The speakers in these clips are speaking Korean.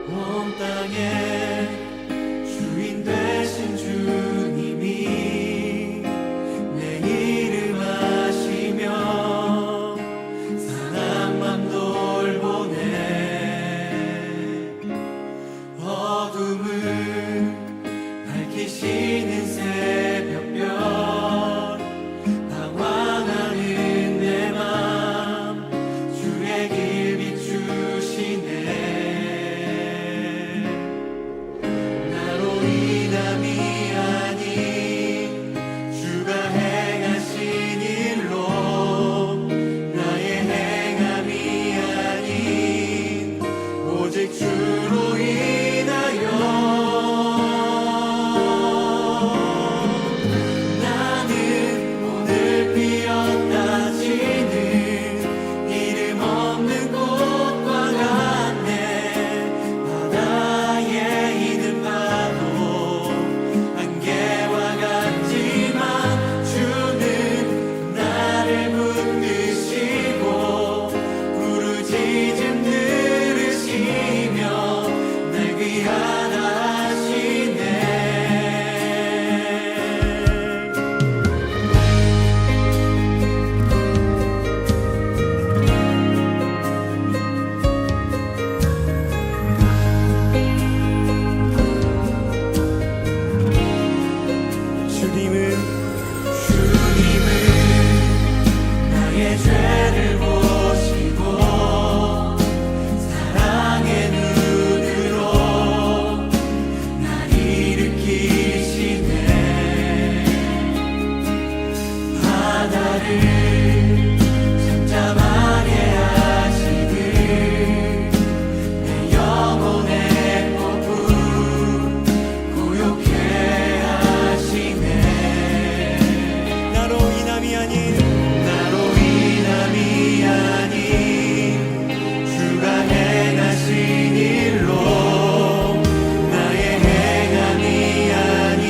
온 땅의 주인 되신 주님이 내 이름 아시며 사랑만 돌보네. 어둠을 밝히시는 새벽별 방황하는 내 맘 주의 길 비추시네. 나로 인함이 아닌 주가 행하신 일로 나의 행함이 아닌 오직 주로 인하여 나는 오늘 피었다 지는 이름 없는 꽃과 같네. 바다에 있는 파도 안개와 같지만 주는 나를 붙드시고 부르짖음 들으시며 날 귀하다 하시네. 주님은 나의 죄를 보시고 사랑의 눈으로 날 일으키시네. 바다를 잠잠하게 하시듯 내 영혼의 폭풍 고요케 하시네. 나로 인함이 아닌 주가 행하신 일로 나의 행함이 아닌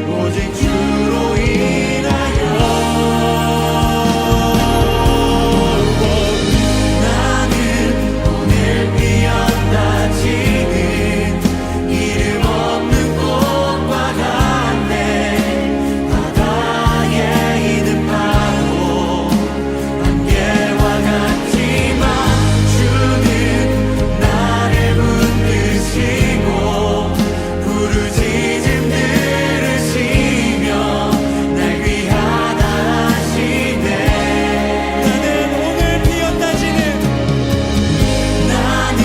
오직 주로 인하여 나는 오늘 피었다 지는 이름 없는 꽃과 같네. 바다에 있는 파도 안개와 같지만 주는 나를 붙드시고 부르짖음 들으시며 날 귀하다 하시네. 나는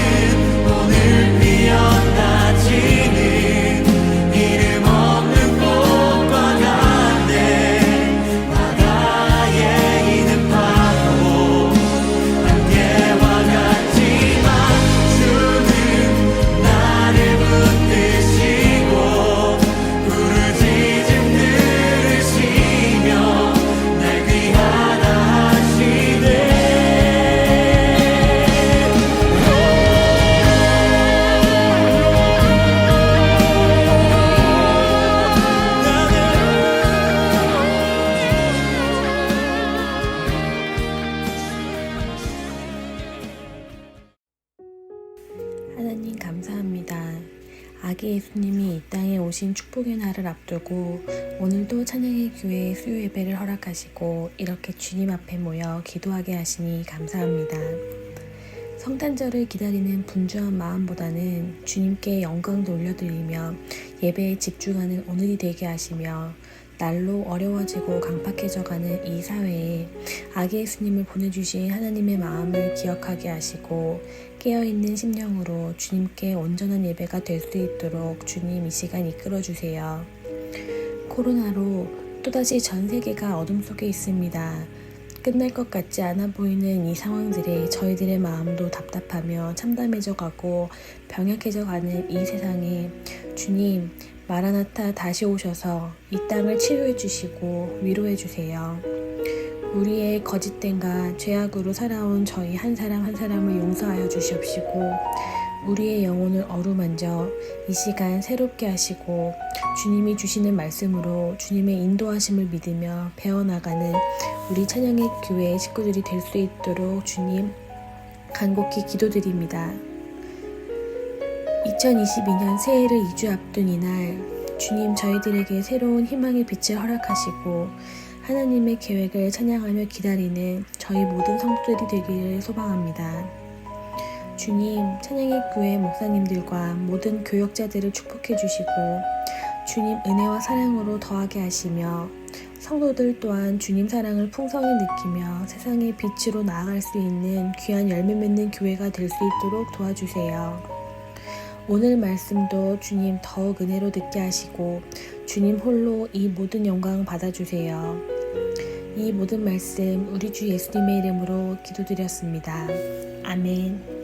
오늘 피었다 지는 이름 없는 꽃과 같네. 바다에 있는 파도 안개와 같지만 주는 나를 붙드시고 부르짖음 들으시며 날 귀하다 하시네. 하나님 감사합니다. 아기 예수님이 이 땅에 오신 축복의 날을 앞두고 오늘도 찬양의 교회 수요 예배를 허락하시고 이렇게 주님 앞에 모여 기도하게 하시니 감사합니다. 성탄절을 기다리는 분주한 마음보다는 주님께 영광 돌려드리며 예배에 집중하는 오늘이 되게 하시며 날로 어려워지고 강팍해져가는 이 사회에 아기 예수님을 보내주신 하나님의 마음을 기억하게 하시고 깨어있는 심령으로 주님께 온전한 예배가 될 수 있도록 주님 이 시간 이끌어주세요. 코로나로 또다시 전 세계가 어둠 속에 있습니다. 끝날 것 같지 않아 보이는 이 상황들에 저희들의 마음도 답답하며 참담해져 가고 병약해져 가는 이 세상에 주님 마라나타 다시 오셔서 이 땅을 치유해 주시고 위로해 주세요. 우리의 거짓됨과 죄악으로 살아온 저희 한 사람 한 사람을 용서하여 주시옵시고 우리의 영혼을 어루만져 이 시간 새롭게 하시고 주님이 주시는 말씀으로 주님의 인도하심을 믿으며 배워나가는 우리 찬양의 교회 식구들이 될 수 있도록 주님 간곡히 기도드립니다. 2022년 새해를 2주 앞둔 이날 주님 저희들에게 새로운 희망의 빛을 허락하시고 하나님의 계획을 찬양하며 기다리는 저희 모든 성도들이 되기를 소망합니다. 주님, 찬양의 교회 목사님들과 모든 교역자들을 축복해 주시고 주님 은혜와 사랑으로 더하게 하시며 성도들 또한 주님 사랑을 풍성히 느끼며 세상의 빛으로 나아갈 수 있는 귀한 열매 맺는 교회가 될 수 있도록 도와주세요. 오늘 말씀도 주님 더욱 은혜로 듣게 하시고 주님 홀로 이 모든 영광 받아주세요. 이 모든 말씀 우리 주 예수님의 이름으로 기도드렸습니다. 아멘.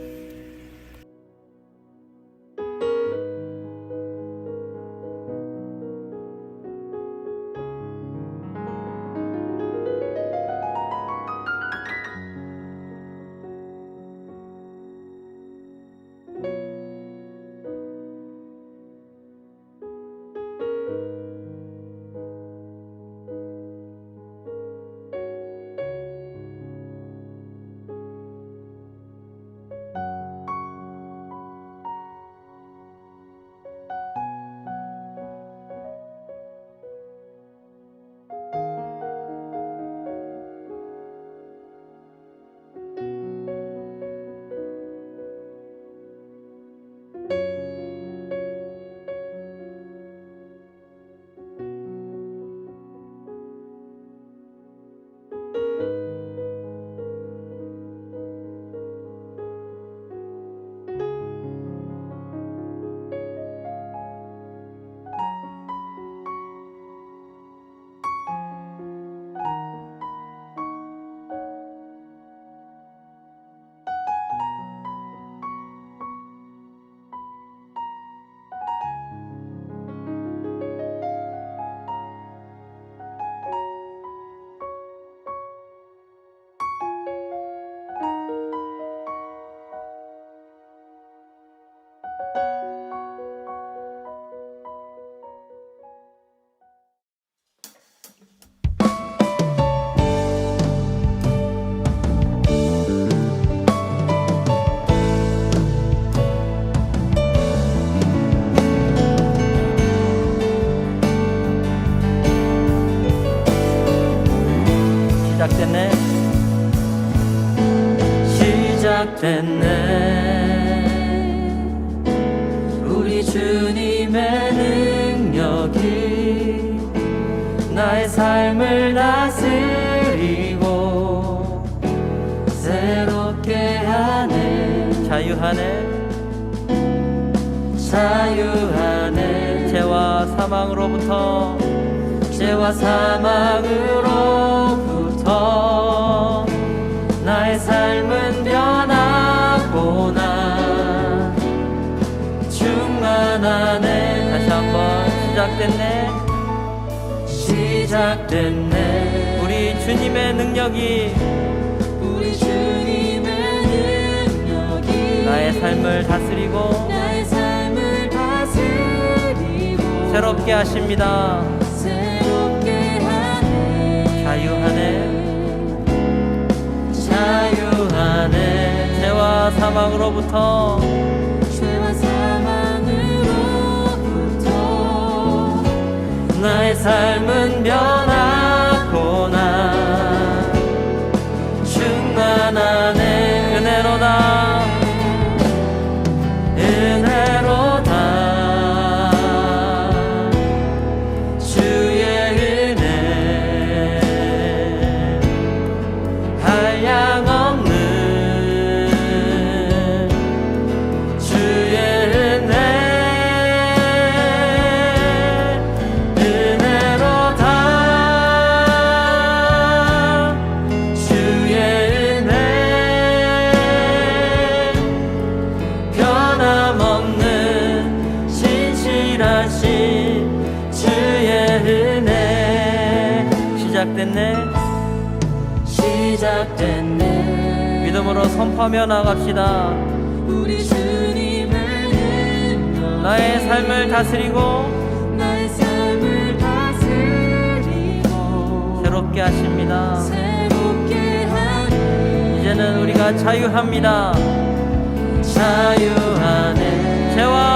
시작됐네 우리 주님의 능력이 나의 삶을 다스리고 새롭게 하네 자유하네 죄와 사망으로부터 나의 삶은 변하구나 충만하네 다시 한번 시작됐네 우리 주님의 능력이 나의 삶을 다스리고 새롭게 하십니다 자유하네 죄와 사망으로부터 나의 삶은 변하구나 충만하네 은혜로다 주의 은혜 한량없는 주의 은혜 은혜로다 주의 은혜 변함없는 신실하신 주의 은혜 시작됐네 믿음으로 선포하며 나갑시다 우리 주님의 능력 나의 삶을 다스리고 새롭게 하십니다 이제는 우리가 자유합니다 자유하네 죄와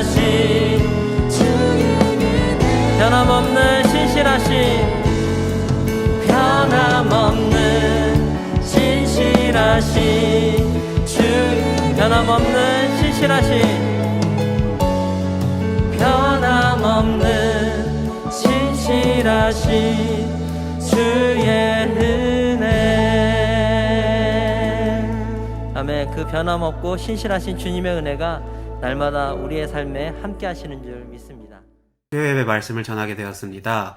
신실하신 주의 은혜 변함없는 신실하신 변함없는 신실하신 주 변함없는 신실하신 변함없는 신실하신 주의 은혜. 아멘. 그 변함없고 신실하신 주님의 은혜가 날마다 우리의 삶에 함께 하시는 줄 믿습니다. 수요예배 말씀을 전하게 되었습니다.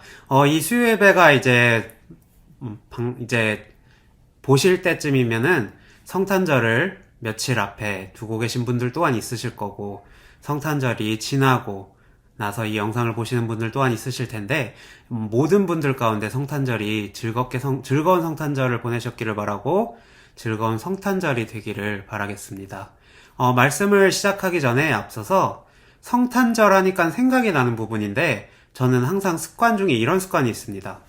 이 수요예배가 이제 보실 때쯤이면은 성탄절을 며칠 앞에 두고 계신 분들 또한 있으실 거고, 성탄절이 지나고 나서 이 영상을 보시는 분들 또한 있으실 텐데, 모든 분들 가운데 성탄절이 즐거운 성탄절을 보내셨기를 바라고, 즐거운 성탄절이 되기를 바라겠습니다. 말씀을 시작하기 전에 앞서서 성탄절 하니까 생각이 나는 부분인데, 저는 항상 습관 중에 이런 습관이 있습니다.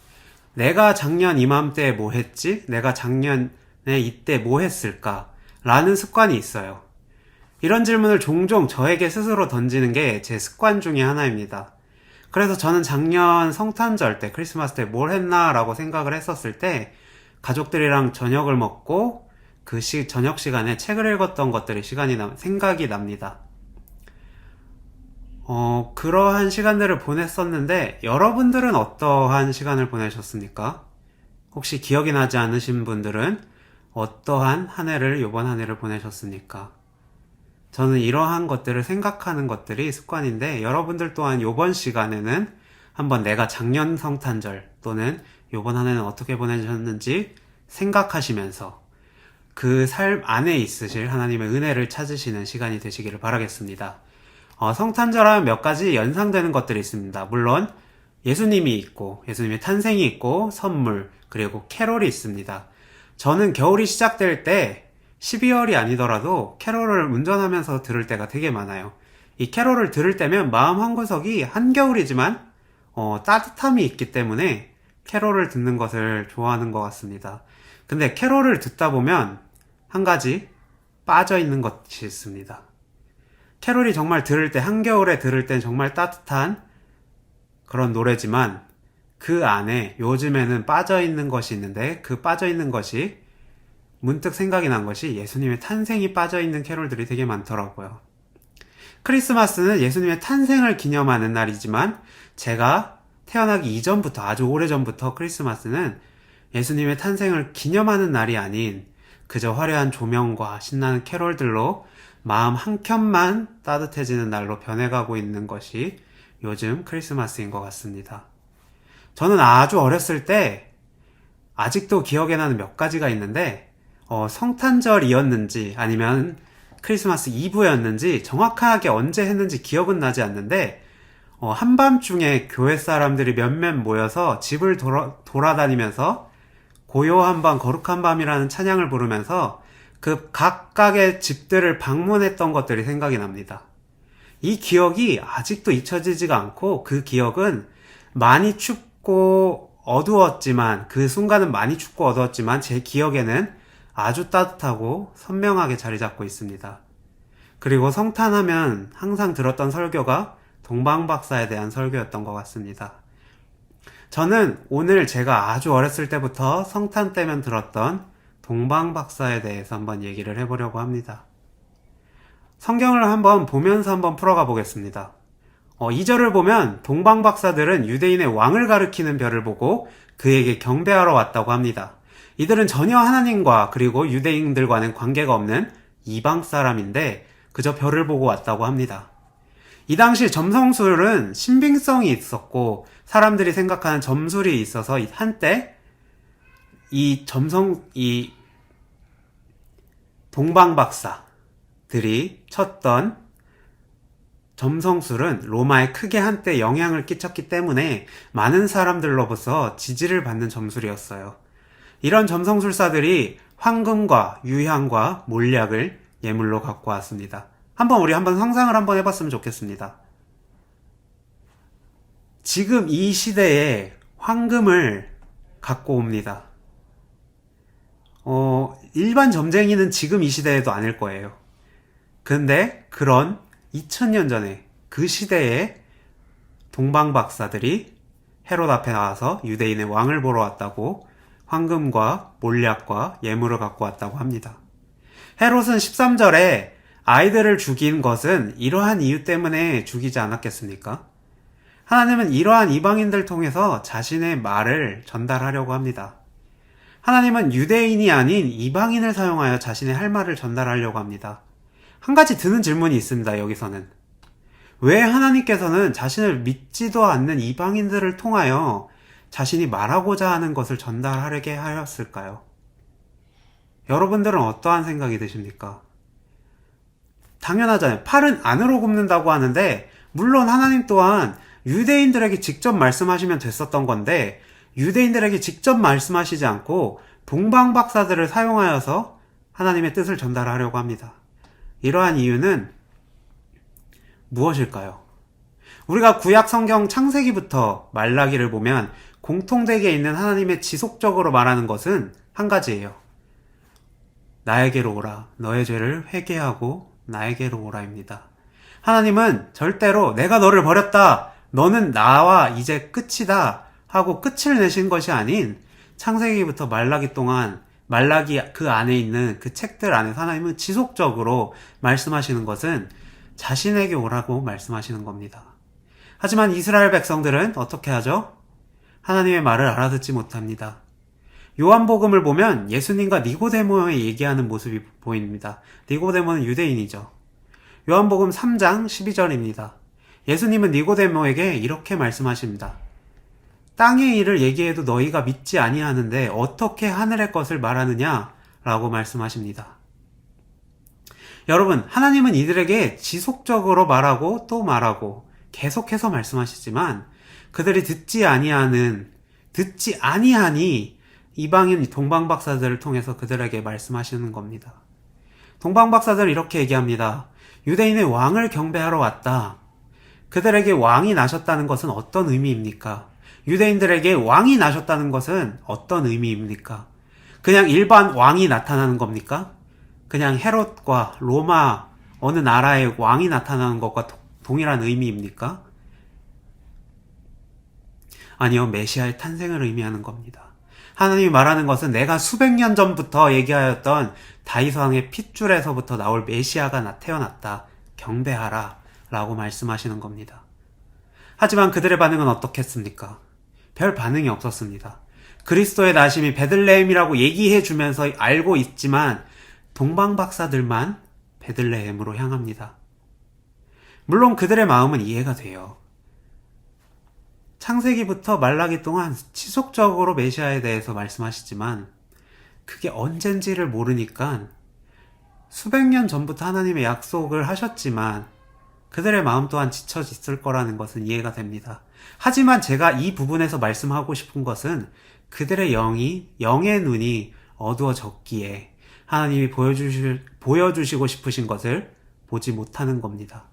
내가 작년 이맘때 뭐 했지? 내가 작년에 이때 뭐 했을까? 라는 습관이 있어요. 이런 질문을 종종 저에게 스스로 던지는 게 제 습관 중에 하나입니다. 그래서 저는 작년 성탄절 때, 크리스마스 때 뭘 했나? 라고 생각을 했었을 때, 가족들이랑 저녁을 먹고 그 저녁 시간에 책을 읽었던 것들이 생각이 납니다. 그러한 시간들을 보냈었는데, 여러분들은 어떠한 시간을 보내셨습니까? 혹시 기억이 나지 않으신 분들은 어떠한 이번 한 해를 보내셨습니까? 저는 이러한 것들을 생각하는 것들이 습관인데, 여러분들 또한 이번 시간에는 한번 내가 작년 성탄절 또는 이번 한 해는 어떻게 보내셨는지 생각하시면서 그 삶 안에 있으실 하나님의 은혜를 찾으시는 시간이 되시기를 바라겠습니다. 성탄절 하면 몇 가지 연상되는 것들이 있습니다. 물론 예수님이 있고, 예수님의 탄생이 있고, 선물, 그리고 캐롤이 있습니다. 저는 겨울이 시작될 때 12월이 아니더라도 캐롤을 운전하면서 들을 때가 되게 많아요. 이 캐롤을 들을 때면 마음 한구석이 한겨울이지만 따뜻함이 있기 때문에 캐롤을 듣는 것을 좋아하는 것 같습니다. 근데 캐롤을 듣다 보면 한 가지 빠져있는 것이 있습니다. 캐롤이 정말 한겨울에 들을 땐 정말 따뜻한 그런 노래지만, 그 안에 요즘에는 빠져있는 것이 있는데, 그 빠져있는 것이 문득 생각이 난 것이 예수님의 탄생이 빠져있는 캐롤들이 되게 많더라고요. 크리스마스는 예수님의 탄생을 기념하는 날이지만, 제가 태어나기 이전부터, 아주 오래전부터 크리스마스는 예수님의 탄생을 기념하는 날이 아닌 그저 화려한 조명과 신나는 캐롤들로 마음 한켠만 따뜻해지는 날로 변해가고 있는 것이 요즘 크리스마스인 것 같습니다. 저는 아주 어렸을 때 아직도 기억에 나는 몇 가지가 있는데, 성탄절이었는지 아니면 크리스마스 이브였는지 정확하게 언제 했는지 기억은 나지 않는데, 한밤중에 교회 사람들이 몇몇 모여서 집을 돌아다니면서 고요한 밤 거룩한 밤이라는 찬양을 부르면서 그 각각의 집들을 방문했던 것들이 생각이 납니다. 이 기억이 아직도 잊혀지지가 않고, 그 기억은 많이 춥고 어두웠지만, 그 순간은 많이 춥고 어두웠지만 제 기억에는 아주 따뜻하고 선명하게 자리 잡고 있습니다. 그리고 성탄하면 항상 들었던 설교가 동방박사에 대한 설교였던 것 같습니다. 저는 오늘 제가 아주 어렸을 때부터 성탄 때면 들었던 동방박사에 대해서 한번 얘기를 해보려고 합니다. 성경을 한번 보면서 한번 풀어가 보겠습니다. 2절을 보면 동방박사들은 유대인의 왕을 가리키는 별을 보고 그에게 경배하러 왔다고 합니다. 이들은 전혀 하나님과 그리고 유대인들과는 관계가 없는 이방 사람인데 그저 별을 보고 왔다고 합니다. 이 당시 점성술은 신빙성이 있었고, 사람들이 생각하는 점술이 있어서 한때 이 동방박사들이 쳤던 점성술은 로마에 크게 한때 영향을 끼쳤기 때문에 많은 사람들로부터 지지를 받는 점술이었어요. 이런 점성술사들이 황금과 유향과 몰약을 예물로 갖고 왔습니다. 우리 한번 상상을 한번 해봤으면 좋겠습니다. 지금 이 시대에 황금을 갖고 옵니다. 일반 점쟁이는 지금 이 시대에도 아닐 거예요. 근데 그런 2000년 전에 그 시대에 동방박사들이 헤롯 앞에 나와서 유대인의 왕을 보러 왔다고 황금과 몰약과 예물을 갖고 왔다고 합니다. 헤롯은 13절에 아이들을 죽인 것은 이러한 이유 때문에 죽이지 않았겠습니까? 하나님은 이러한 이방인들 통해서 자신의 말을 전달하려고 합니다. 하나님은 유대인이 아닌 이방인을 사용하여 자신의 할 말을 전달하려고 합니다. 한 가지 드는 질문이 있습니다. 여기서는 왜 하나님께서는 자신을 믿지도 않는 이방인들을 통하여 자신이 말하고자 하는 것을 전달하게 하였을까요? 여러분들은 어떠한 생각이 드십니까? 당연하잖아요. 팔은 안으로 굽는다고 하는데 물론 하나님 또한 유대인들에게 직접 말씀하시면 됐었던 건데 유대인들에게 직접 말씀하시지 않고 동방박사들을 사용하여서 하나님의 뜻을 전달하려고 합니다. 이러한 이유는 무엇일까요? 우리가 구약 성경 창세기부터 말라기를 보면 공통되게 있는 하나님의 지속적으로 말하는 것은 한 가지예요. 나에게로 오라. 너의 죄를 회개하고 나에게로 오라입니다. 하나님은 절대로 내가 너를 버렸다. 너는 나와 이제 끝이다. 하고 끝을 내신 것이 아닌 창세기부터 말라기 동안 말라기 그 안에 있는 그 책들 안에서 하나님은 지속적으로 말씀하시는 것은 자신에게 오라고 말씀하시는 겁니다. 하지만 이스라엘 백성들은 어떻게 하죠? 하나님의 말을 알아듣지 못합니다. 요한복음을 보면 예수님과 니고데모의 얘기하는 모습이 보입니다. 니고데모는 유대인이죠. 요한복음 3장 12절입니다. 예수님은 니고데모에게 이렇게 말씀하십니다. 땅의 일을 얘기해도 너희가 믿지 아니하는데 어떻게 하늘의 것을 말하느냐? 라고 말씀하십니다. 여러분, 하나님은 이들에게 지속적으로 말하고 또 말하고 계속해서 말씀하시지만 그들이 듣지 아니하니 이방인 동방박사들을 통해서 그들에게 말씀하시는 겁니다. 동방박사들은 이렇게 얘기합니다. 유대인의 왕을 경배하러 왔다. 그들에게 왕이 나셨다는 것은 어떤 의미입니까? 유대인들에게 왕이 나셨다는 것은 어떤 의미입니까? 그냥 일반 왕이 나타나는 겁니까? 그냥 헤롯과 로마 어느 나라의 왕이 나타나는 것과 동일한 의미입니까? 아니요, 메시아의 탄생을 의미하는 겁니다. 하나님이 말하는 것은 내가 수백 년 전부터 얘기하였던 다윗 왕의 핏줄에서부터 나올 메시아가 태어났다. 경배하라 라고 말씀하시는 겁니다. 하지만 그들의 반응은 어떻겠습니까? 별 반응이 없었습니다. 그리스도의 나심이 베들레헴이라고 얘기해 주면서 알고 있지만 동방박사들만 베들레헴으로 향합니다. 물론 그들의 마음은 이해가 돼요. 창세기부터 말라기 동안 지속적으로 메시아에 대해서 말씀하시지만 그게 언젠지를 모르니까 수백 년 전부터 하나님의 약속을 하셨지만 그들의 마음 또한 지쳐 있을 거라는 것은 이해가 됩니다. 하지만 제가 이 부분에서 말씀하고 싶은 것은 그들의 영의 눈이 어두워졌기에 하나님이 보여주시고 싶으신 것을 보지 못하는 겁니다.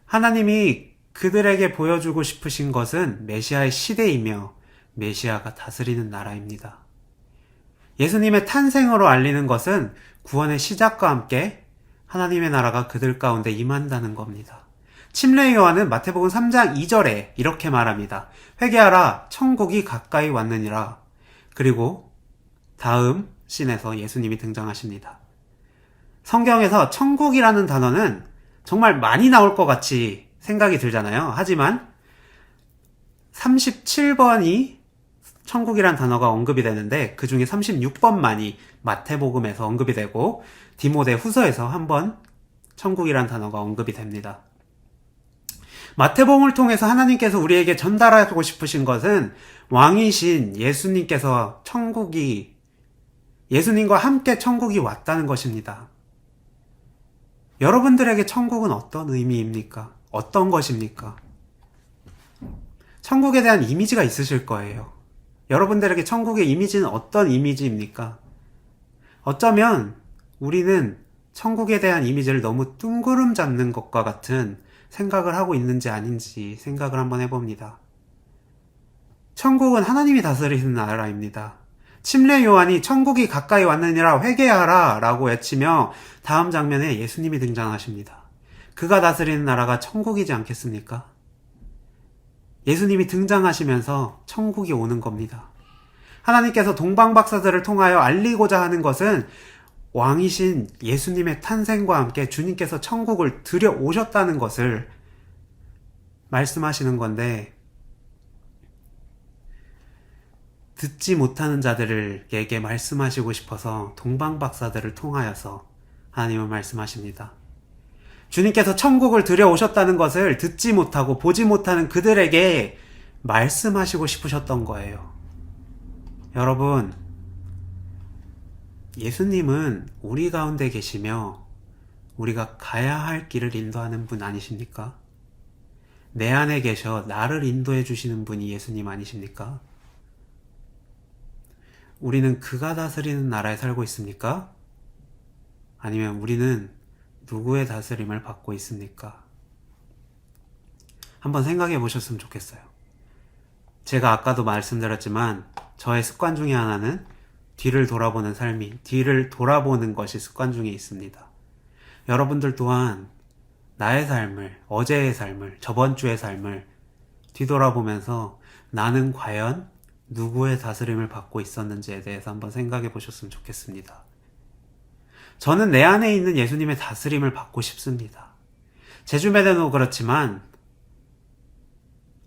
하나님이 그들에게 보여주고 싶으신 것은 메시아의 시대이며 메시아가 다스리는 나라입니다. 예수님의 탄생으로 알리는 것은 구원의 시작과 함께 하나님의 나라가 그들 가운데 임한다는 겁니다. 침례 요한은 마태복음 3장 2절에 이렇게 말합니다. 회개하라, 천국이 가까이 왔느니라. 그리고 다음 씬에서 예수님이 등장하십니다. 성경에서 천국이라는 단어는 정말 많이 나올 것 같이 생각이 들잖아요. 하지만 37번이 천국이란 단어가 언급이 되는데 그 중에 36번만이 마태복음에서 언급이 되고 디모데 후서에서 한번 천국이란 단어가 언급이 됩니다. 마태복음을 통해서 하나님께서 우리에게 전달하고 싶으신 것은 왕이신 예수님께서 예수님과 함께 천국이 왔다는 것입니다. 여러분들에게 천국은 어떤 의미입니까? 어떤 것입니까? 천국에 대한 이미지가 있으실 거예요. 여러분들에게 천국의 이미지는 어떤 이미지입니까? 어쩌면 우리는 천국에 대한 이미지를 너무 뜬구름 잡는 것과 같은 생각을 하고 있는지 아닌지 생각을 한번 해봅니다. 천국은 하나님이 다스리는 나라입니다. 침례 요한이 천국이 가까이 왔느니라 회개하라 라고 외치며 다음 장면에 예수님이 등장하십니다. 그가 다스리는 나라가 천국이지 않겠습니까? 예수님이 등장하시면서 천국이 오는 겁니다. 하나님께서 동방박사들을 통하여 알리고자 하는 것은 왕이신 예수님의 탄생과 함께 주님께서 천국을 들여오셨다는 것을 말씀하시는 건데, 듣지 못하는 자들에게 말씀하시고 싶어서 동방박사들을 통하여서 하나님은 말씀하십니다. 주님께서 천국을 들여오셨다는 것을 듣지 못하고 보지 못하는 그들에게 말씀하시고 싶으셨던 거예요. 여러분, 예수님은 우리 가운데 계시며 우리가 가야 할 길을 인도하는 분 아니십니까? 내 안에 계셔 나를 인도해 주시는 분이 예수님 아니십니까? 우리는 그가 다스리는 나라에 살고 있습니까? 아니면 우리는 누구의 다스림을 받고 있습니까? 한번 생각해 보셨으면 좋겠어요. 제가 아까도 말씀드렸지만 저의 습관 중에 하나는 뒤를 돌아보는 것이 습관 중에 있습니다. 여러분들 또한 나의 삶을, 어제의 삶을, 저번 주의 삶을 뒤돌아보면서 나는 과연 누구의 다스림을 받고 있었는지에 대해서 한번 생각해 보셨으면 좋겠습니다. 저는 내 안에 있는 예수님의 다스림을 받고 싶습니다. 제 주변에도 그렇지만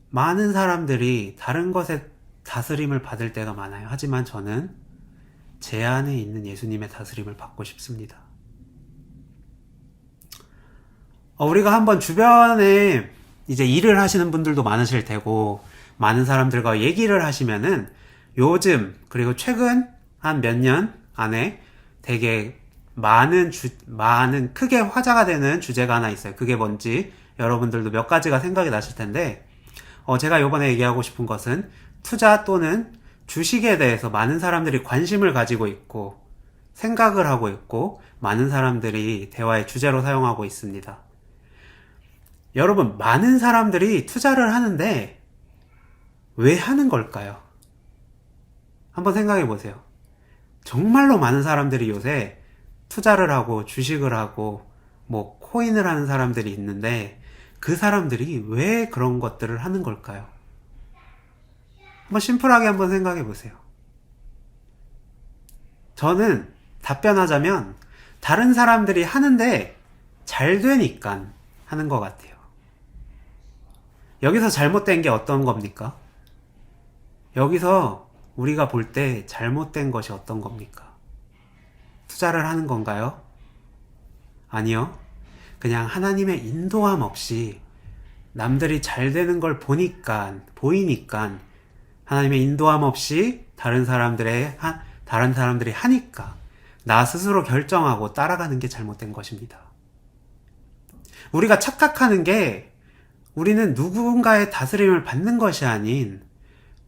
많은 사람들이 다른 것에 다스림을 받을 때가 많아요. 하지만 저는 제 안에 있는 예수님의 다스림을 받고 싶습니다. 우리가 한번 주변에 이제 일을 하시는 분들도 많으실 테고 많은 사람들과 얘기를 하시면은 요즘 그리고 최근 한 몇 년 안에 되게 많은 크게 화제가 되는 주제가 하나 있어요. 그게 뭔지 여러분들도 몇 가지가 생각이 나실 텐데 제가 이번에 얘기하고 싶은 것은 투자 또는 주식에 대해서 많은 사람들이 관심을 가지고 있고 생각을 하고 있고 많은 사람들이 대화의 주제로 사용하고 있습니다. 여러분, 많은 사람들이 투자를 하는데 왜 하는 걸까요? 한번 생각해 보세요. 정말로 많은 사람들이 요새 투자를 하고 주식을 하고 코인을 하는 사람들이 있는데 그 사람들이 왜 그런 것들을 하는 걸까요? 한번 심플하게 한번 생각해 보세요. 저는 답변하자면 다른 사람들이 하는데 잘 되니까 하는 것 같아요. 여기서 잘못된 게 어떤 겁니까? 여기서 우리가 볼 때 잘못된 것이 어떤 겁니까? 투자를 하는 건가요? 아니요. 그냥 하나님의 인도함 없이 남들이 잘 되는 걸 보이니까 하나님의 인도함 없이 다른 사람들이 하니까 나 스스로 결정하고 따라가는 게 잘못된 것입니다. 우리가 착각하는 게 우리는 누군가의 다스림을 받는 것이 아닌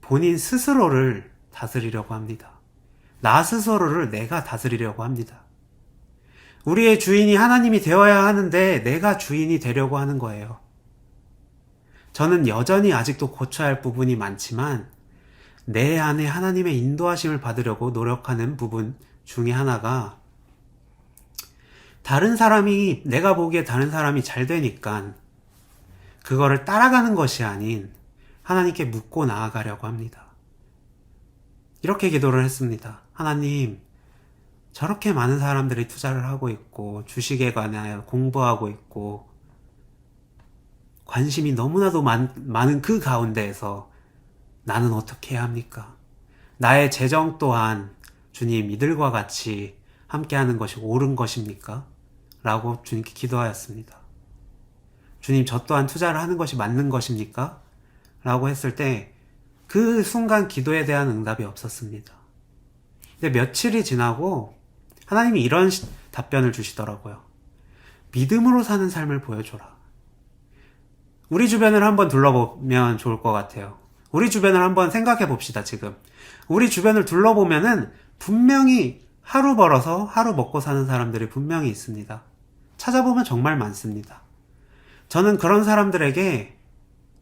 본인 스스로를 다스리려고 합니다. 나 스스로를 내가 다스리려고 합니다. 우리의 주인이 하나님이 되어야 하는데 내가 주인이 되려고 하는 거예요. 저는 여전히 아직도 고쳐야 할 부분이 많지만 내 안에 하나님의 인도하심을 받으려고 노력하는 부분 중에 하나가 내가 보기에 다른 사람이 잘 되니까 그거를 따라가는 것이 아닌 하나님께 묻고 나아가려고 합니다. 이렇게 기도를 했습니다. 하나님, 저렇게 많은 사람들이 투자를 하고 있고 주식에 관하여 공부하고 있고 관심이 너무나도 많은 그 가운데에서 나는 어떻게 해야 합니까? 나의 재정 또한 주님 이들과 같이 함께하는 것이 옳은 것입니까? 라고 주님께 기도하였습니다. 주님, 저 또한 투자를 하는 것이 맞는 것입니까? 라고 했을 때 그 순간 기도에 대한 응답이 없었습니다. 근데 며칠이 지나고 하나님이 이런 답변을 주시더라고요. 믿음으로 사는 삶을 보여줘라. 우리 주변을 한번 둘러보면 좋을 것 같아요. 우리 주변을 한번 생각해 봅시다, 지금. 우리 주변을 둘러보면은 분명히 하루 벌어서 하루 먹고 사는 사람들이 분명히 있습니다. 찾아보면 정말 많습니다. 저는 그런 사람들에게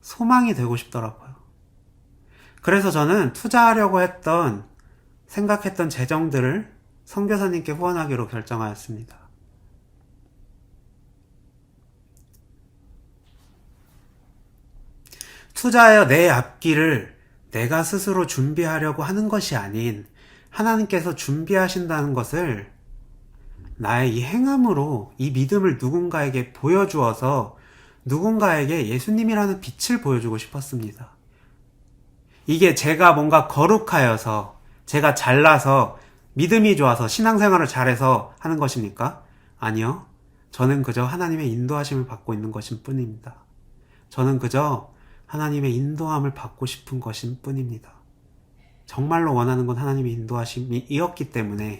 소망이 되고 싶더라고요. 그래서 저는 투자하려고 생각했던 재정들을 선교사님께 후원하기로 결정하였습니다. 투자하여 내 앞길을 내가 스스로 준비하려고 하는 것이 아닌 하나님께서 준비하신다는 것을 나의 이 행함으로 이 믿음을 누군가에게 보여주어서 누군가에게 예수님이라는 빛을 보여주고 싶었습니다. 이게 제가 뭔가 거룩하여서, 제가 잘나서, 믿음이 좋아서, 신앙생활을 잘해서 하는 것입니까? 아니요. 저는 그저 하나님의 인도하심을 받고 있는 것일 뿐입니다. 저는 그저 하나님의 인도함을 받고 싶은 것일 뿐입니다. 정말로 원하는 건 하나님의 인도하심이었기 때문에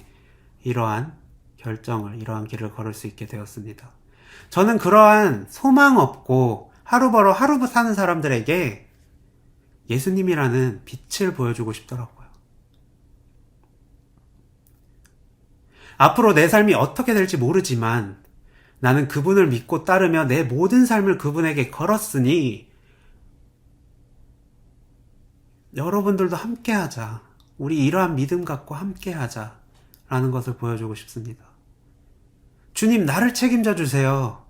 이러한 결정을, 이러한 길을 걸을 수 있게 되었습니다. 저는 그러한 소망 없고 하루 벌어 하루 사는 사람들에게 예수님이라는 빛을 보여주고 싶더라고요. 앞으로 내 삶이 어떻게 될지 모르지만 나는 그분을 믿고 따르며 내 모든 삶을 그분에게 걸었으니 여러분들도 함께하자. 우리 이러한 믿음 갖고 함께하자. 라는 것을 보여주고 싶습니다. 주님, 나를 책임져 주세요.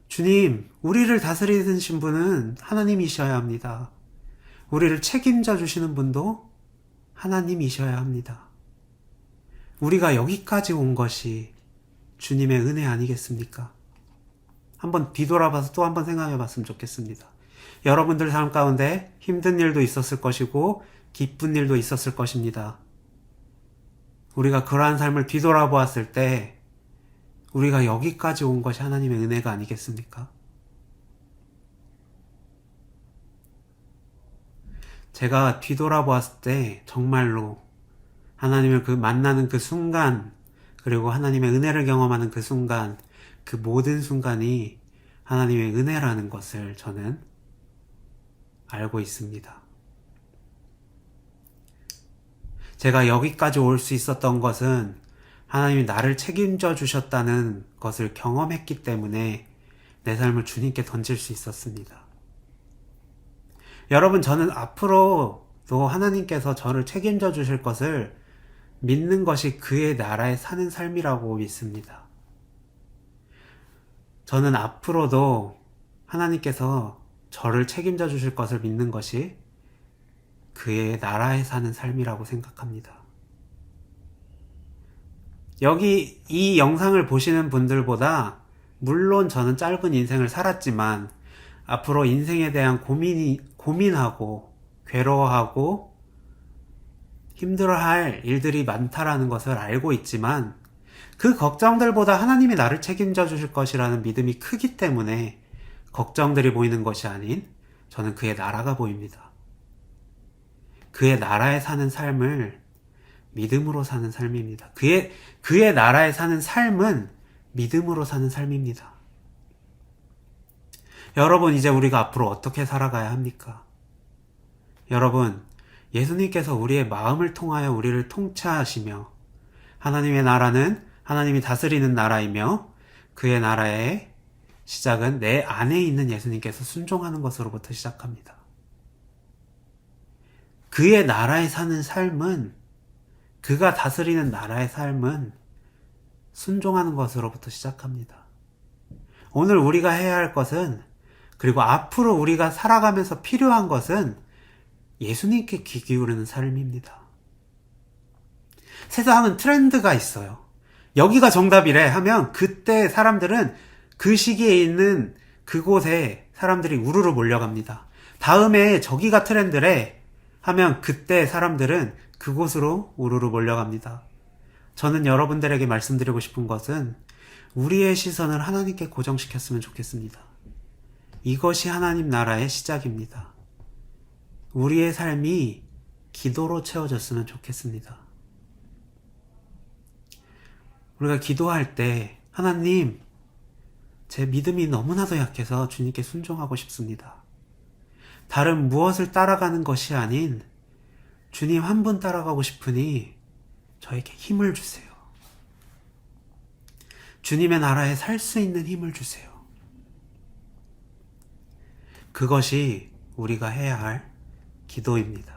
주님, 우리를 다스리신 분은 하나님이셔야 합니다. 우리를 책임져 주시는 분도 하나님이셔야 합니다. 우리가 여기까지 온 것이 주님의 은혜 아니겠습니까? 한번 뒤돌아봐서 또 한번 생각해 봤으면 좋겠습니다. 여러분들 삶 가운데 힘든 일도 있었을 것이고 기쁜 일도 있었을 것입니다. 우리가 그러한 삶을 뒤돌아보았을 때 우리가 여기까지 온 것이 하나님의 은혜가 아니겠습니까? 제가 뒤돌아보았을 때 정말로 하나님을 만나는 그 순간, 그리고 하나님의 은혜를 경험하는 그 순간, 그 모든 순간이 하나님의 은혜라는 것을 저는 알고 있습니다. 제가 여기까지 올 수 있었던 것은 하나님이 나를 책임져 주셨다는 것을 경험했기 때문에 내 삶을 주님께 던질 수 있었습니다. 여러분, 저는 앞으로도 하나님께서 저를 책임져 주실 것을 믿는 것이 그의 나라에 사는 삶이라고 믿습니다. 저는 앞으로도 하나님께서 저를 책임져 주실 것을 믿는 것이 그의 나라에 사는 삶이라고 생각합니다. 여기 이 영상을 보시는 분들보다 물론 저는 짧은 인생을 살았지만 앞으로 인생에 대한 고민하고 괴로워하고 힘들어할 일들이 많다라는 것을 알고 있지만 그 걱정들보다 하나님이 나를 책임져 주실 것이라는 믿음이 크기 때문에 걱정들이 보이는 것이 아닌 저는 그의 나라가 보입니다. 그의 나라에 사는 삶을 믿음으로 사는 삶입니다. 그의 나라에 사는 삶은 믿음으로 사는 삶입니다. 여러분, 이제 우리가 앞으로 어떻게 살아가야 합니까? 여러분, 예수님께서 우리의 마음을 통하여 우리를 통치하시며 하나님의 나라는 하나님이 다스리는 나라이며 그의 나라의 시작은 내 안에 있는 예수님께서 순종하는 것으로부터 시작합니다. 그의 나라에 사는 삶은, 그가 다스리는 나라의 삶은 순종하는 것으로부터 시작합니다. 오늘 우리가 해야 할 것은, 그리고 앞으로 우리가 살아가면서 필요한 것은 예수님께 귀 기울이는 삶입니다. 세상은 트렌드가 있어요. 여기가 정답이래 하면 그때 사람들은 그 시기에 있는 그곳에 사람들이 우르르 몰려갑니다. 다음에 저기가 트렌드래 하면 그때 사람들은 그곳으로 우르르 몰려갑니다. 저는 여러분들에게 말씀드리고 싶은 것은 우리의 시선을 하나님께 고정시켰으면 좋겠습니다. 이것이 하나님 나라의 시작입니다. 우리의 삶이 기도로 채워졌으면 좋겠습니다. 우리가 기도할 때 하나님, 제 믿음이 너무나도 약해서 주님께 순종하고 싶습니다. 다른 무엇을 따라가는 것이 아닌 주님 한 분 따라가고 싶으니 저에게 힘을 주세요. 주님의 나라에 살 수 있는 힘을 주세요. 그것이 우리가 해야 할 기도입니다.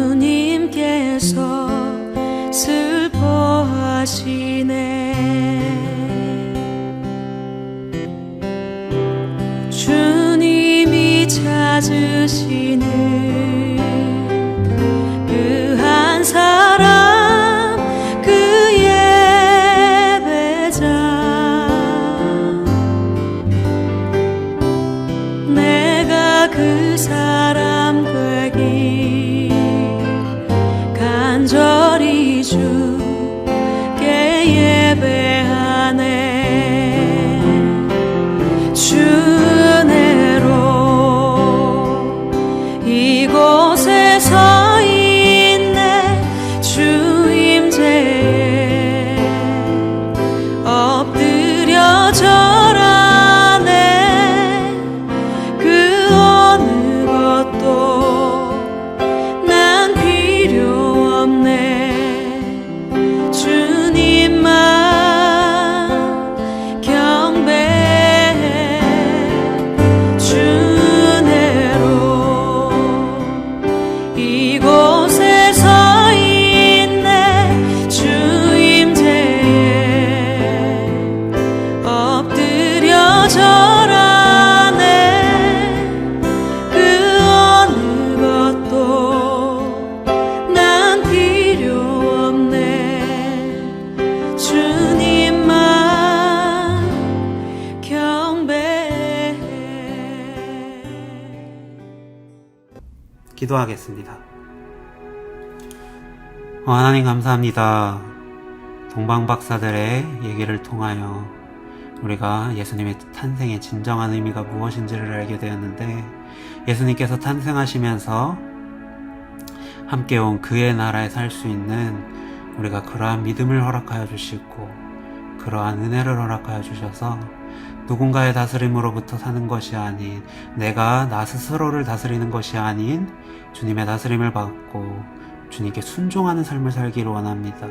주님께서 슬퍼하시네. 주님이 찾으시는 그 한 사람, 그 예배자, 내가 그 사람 되기 간절히 주께 예배하네. 주 은혜로 이곳에 서 있네. 주 임재에 엎드려 절하네. 그 어느 것도 난 필요 없네. 주님만 경배해. 주 은혜로 이곳에 서 있네. 주 임재에 엎드려 절하네. 그 어느 것도 난 필요 없네. 주님만 경배해. 기도하겠습니다. 하나님 감사합니다. 동방박사들의 얘기를 통하여 우리가 예수님의 탄생의 진정한 의미가 무엇인지를 알게 되었는데, 예수님께서 탄생하시면서 함께 온 그의 나라에 살 수 있는 우리가 그러한 믿음을 허락하여 주시고 그러한 은혜를 허락하여 주셔서 누군가의 다스림으로부터 사는 것이 아닌, 내가 나 스스로를 다스리는 것이 아닌 주님의 다스림을 받고 주님께 순종하는 삶을 살기를 원합니다.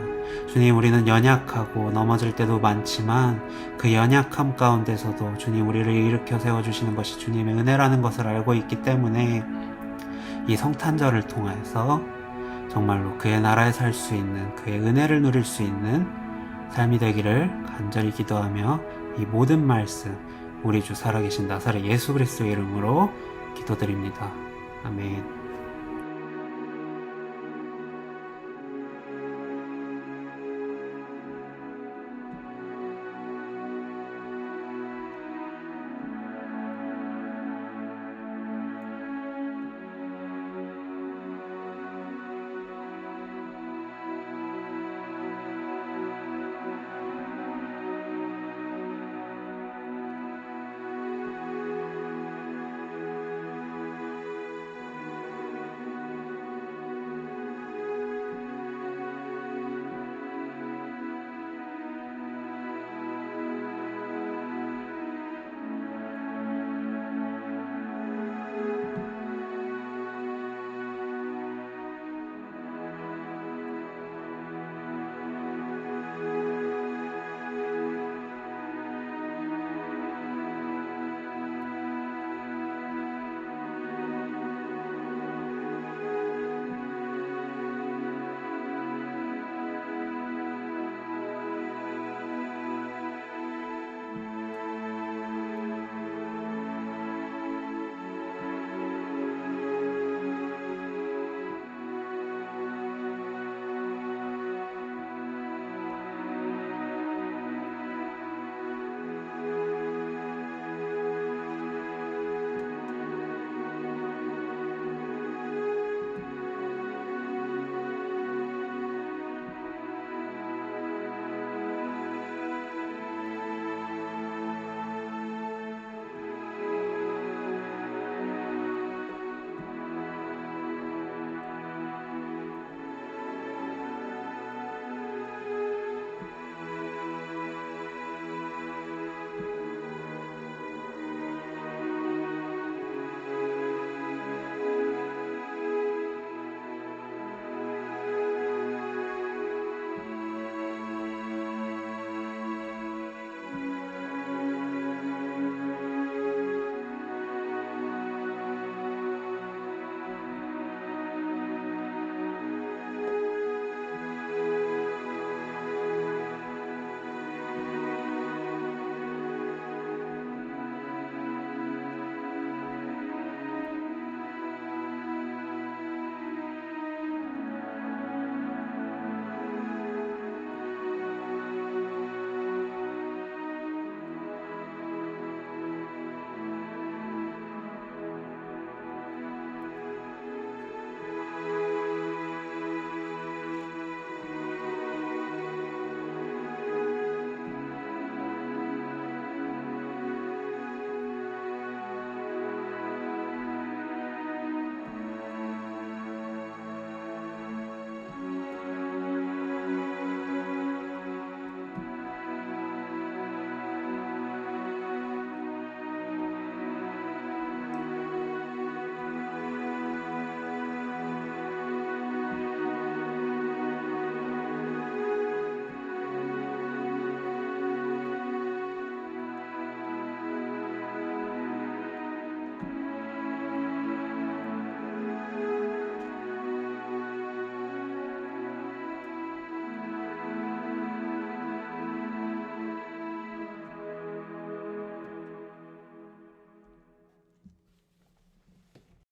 주님, 우리는 연약하고 넘어질 때도 많지만 그 연약함 가운데서도 주님 우리를 일으켜 세워주시는 것이 주님의 은혜라는 것을 알고 있기 때문에 이 성탄절을 통해서 정말로 그의 나라에 살 수 있는, 그의 은혜를 누릴 수 있는 삶이 되기를 간절히 기도하며 이 모든 말씀 우리 주 살아계신 나사렛 예수 그리스도의 이름으로 기도드립니다. 아멘.